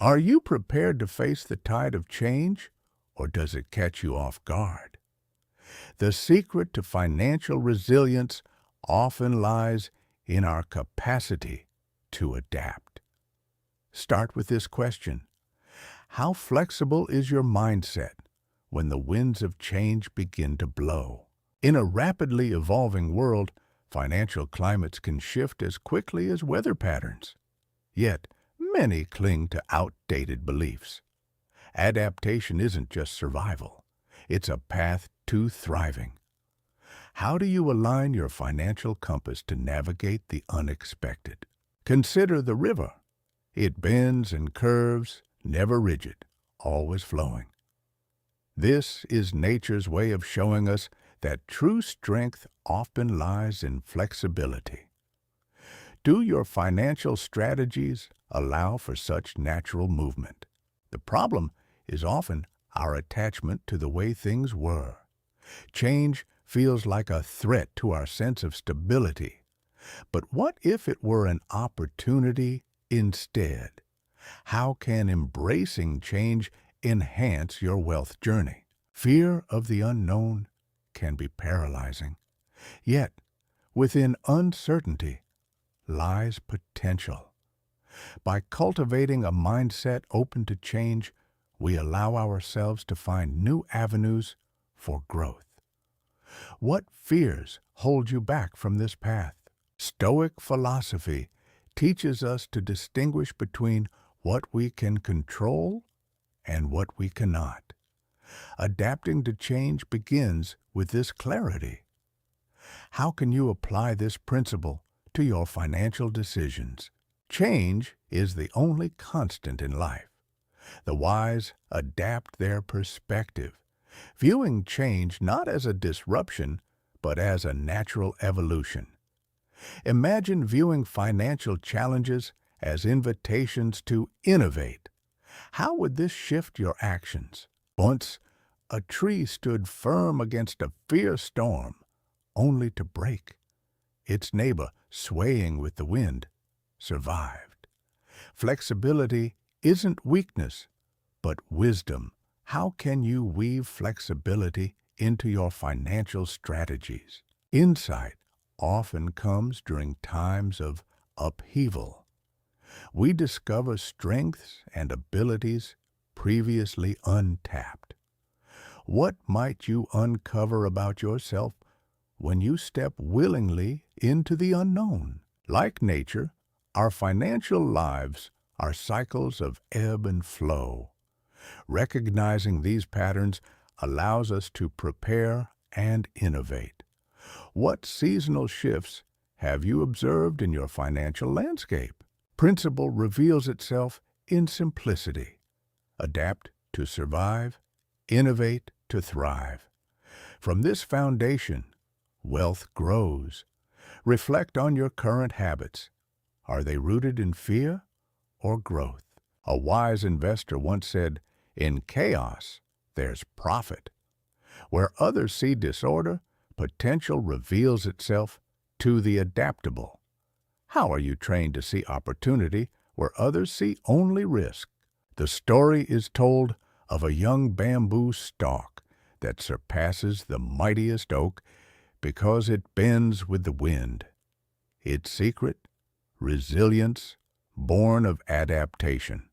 Are you prepared to face the tide of change, or does it catch you off guard? The secret to financial resilience often lies in our capacity to adapt. Start with this question. How flexible is your mindset when the winds of change begin to blow? In a rapidly evolving world, financial climates can shift as quickly as weather patterns. Yet, many cling to outdated beliefs. Adaptation isn't just survival. It's a path to thriving. How do you align your financial compass to navigate the unexpected? Consider the river. It bends and curves, never rigid, always flowing. This is nature's way of showing us that true strength often lies in flexibility. Do your financial strategies allow for such natural movement? The problem is often our attachment to the way things were. Change feels like a threat to our sense of stability. But what if it were an opportunity instead? How can embracing change enhance your wealth journey? Fear of the unknown can be paralyzing. Yet, within uncertainty lies potential. By cultivating a mindset open to change, we allow ourselves to find new avenues for growth. What fears hold you back from this path? Stoic philosophy teaches us to distinguish between what we can control and what we cannot. Adapting to change begins with this clarity. How can you apply this principle to your financial decisions? Change is the only constant in life. The wise adapt their perspective, viewing change not as a disruption, but as a natural evolution. Imagine viewing financial challenges as invitations to innovate. How would this shift your actions? Once, a tree stood firm against a fierce storm, only to break. Its neighbor, swaying with the wind, survived. Flexibility isn't weakness, but wisdom. How can you weave flexibility into your financial strategies? Insight often comes during times of upheaval. We discover strengths and abilities previously untapped. What might you uncover about yourself when you step willingly into the unknown? Like nature, our financial lives are cycles of ebb and flow. Recognizing these patterns allows us to prepare and innovate. What seasonal shifts have you observed in your financial landscape? Principle reveals itself in simplicity. Adapt to survive, innovate to thrive. From this foundation, wealth grows. Reflect on your current habits. Are they rooted in fear or growth? A wise investor once said, "In chaos, there's profit." Where others see disorder, potential reveals itself to the adaptable. How are you trained to see opportunity where others see only risk? The story is told of a young bamboo stalk that surpasses the mightiest oak because it bends with the wind. Its secret? Resilience, born of adaptation.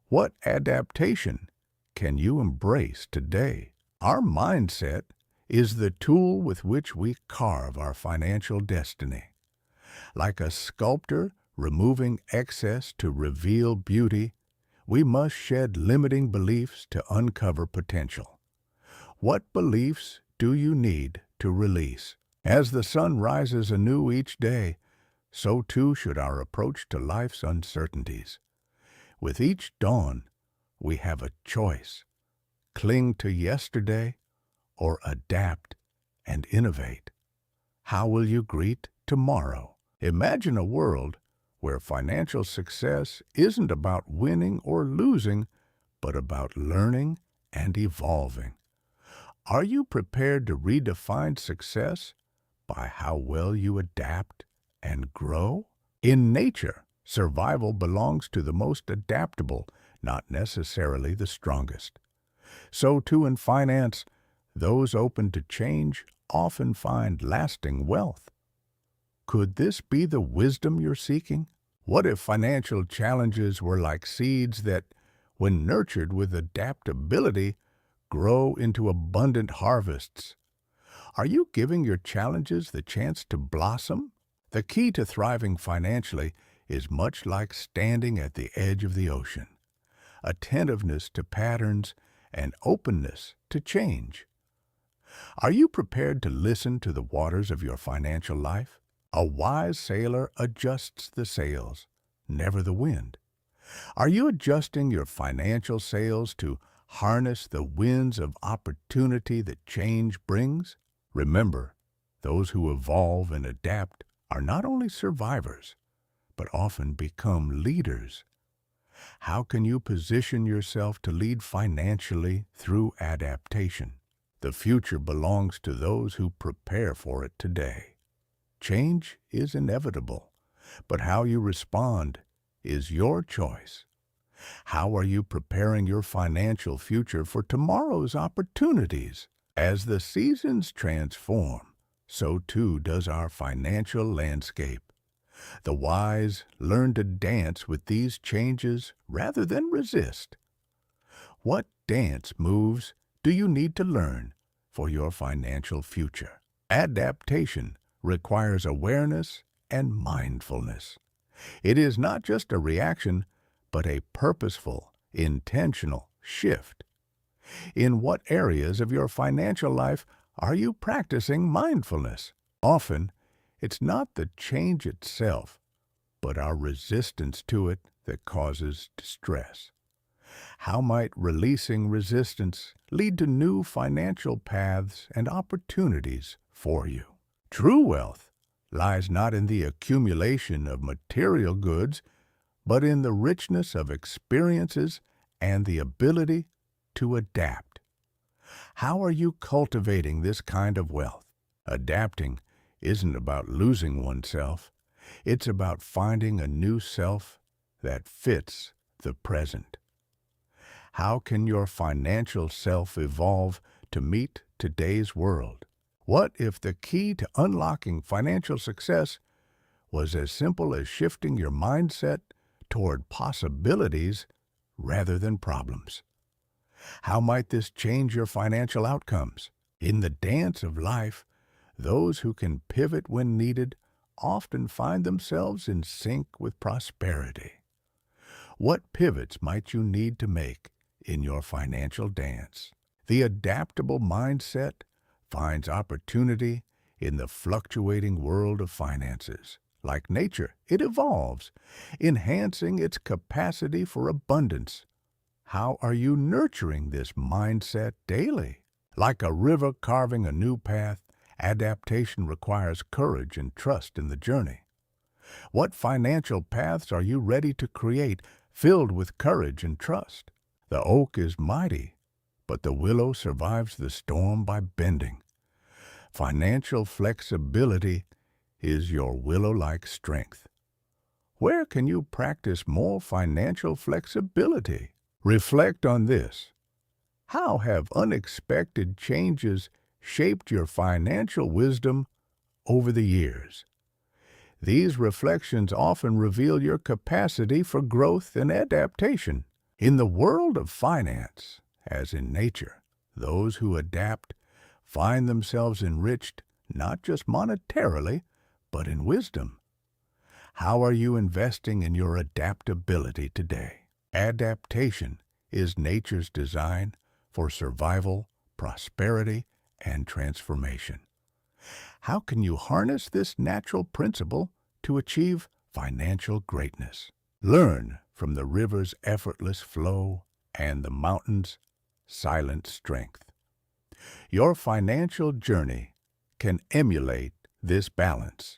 What adaptation can you embrace today? Our mindset is the tool with which we carve our financial destiny. Like a sculptor removing excess to reveal beauty, we must shed limiting beliefs to uncover potential. What beliefs do you need to release? As the sun rises anew each day, so too should our approach to life's uncertainties. With each dawn, we have a choice: cling to yesterday or adapt and innovate. How will you greet tomorrow? Imagine a world where financial success isn't about winning or losing, but about learning and evolving. Are you prepared to redefine success by how well you adapt and grow? In nature, Survival belongs to the most adaptable, not necessarily the strongest. So too in finance, those open to change often find lasting wealth. Could this be the wisdom you're seeking? What if financial challenges were like seeds that, when nurtured with adaptability, grow into abundant harvests? Are you giving your challenges the chance to blossom? The key to thriving financially is much like standing at the edge of the ocean. Attentiveness to patterns and openness to change. Are you prepared to listen to the waters of your financial life? A wise sailor adjusts the sails, never the wind. Are you adjusting your financial sails to harness the winds of opportunity that change brings? Remember, those who evolve and adapt are not only survivors, but often become leaders. How can you position yourself to lead financially through adaptation? The future belongs to those who prepare for it today. Change is inevitable, but how you respond is your choice. How are you preparing your financial future for tomorrow's opportunities? As the seasons transform, so too does our financial landscape. The wise learn to dance with these changes rather than resist. What dance moves do you need to learn for your financial future? Adaptation requires awareness and mindfulness. It is not just a reaction, but a purposeful, intentional shift. In what areas of your financial life are you practicing mindfulness? Often, it's not the change itself, but our resistance to it that causes distress. How might releasing resistance lead to new financial paths and opportunities for you? True wealth lies not in the accumulation of material goods, but in the richness of experiences and the ability to adapt. How are you cultivating this kind of wealth? Adapting isn't about losing oneself. It's about finding a new self that fits the present. How can your financial self evolve to meet today's world? What if the key to unlocking financial success was as simple as shifting your mindset toward possibilities rather than problems? How might this change your financial outcomes? In the dance of life, those who can pivot when needed often find themselves in sync with prosperity. What pivots might you need to make in your financial dance? The adaptable mindset finds opportunity in the fluctuating world of finances. Like nature, it evolves, enhancing its capacity for abundance. How are you nurturing this mindset daily? Like a river carving a new path, adaptation requires courage and trust in the journey. What financial paths are you ready to create, filled with courage and trust? The oak is mighty, but the willow survives the storm by bending. Financial flexibility is your willow-like strength. Where can you practice more financial flexibility? Reflect on this. How have unexpected changes shaped your financial wisdom over the years? These reflections often reveal your capacity for growth and adaptation. In the world of finance, as in nature, those who adapt find themselves enriched not just monetarily, but in wisdom. How are you investing in your adaptability today? Adaptation is nature's design for survival, prosperity, and transformation. How can you harness this natural principle to achieve financial greatness? Learn from the river's effortless flow and the mountain's silent strength. Your financial journey can emulate this balance.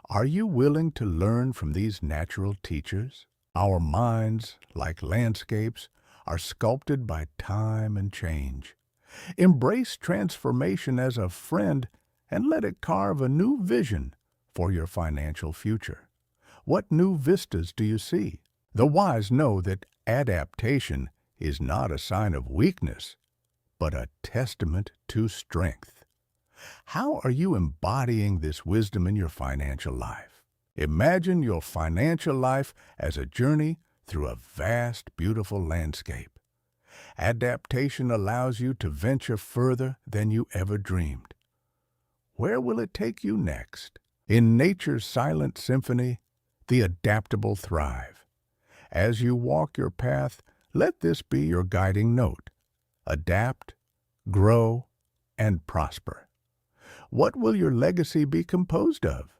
Are you willing to learn from these natural teachers? Our minds, like landscapes, are sculpted by time and change. Embrace transformation as a friend and let it carve a new vision for your financial future. What new vistas do you see? The wise know that adaptation is not a sign of weakness, but a testament to strength. How are you embodying this wisdom in your financial life? Imagine your financial life as a journey through a vast, beautiful landscape. Adaptation allows you to venture further than you ever dreamed. Where will it take you next? In nature's silent symphony, the adaptable thrive. As you walk your path, let this be your guiding note. Adapt, grow, and prosper. What will your legacy be composed of?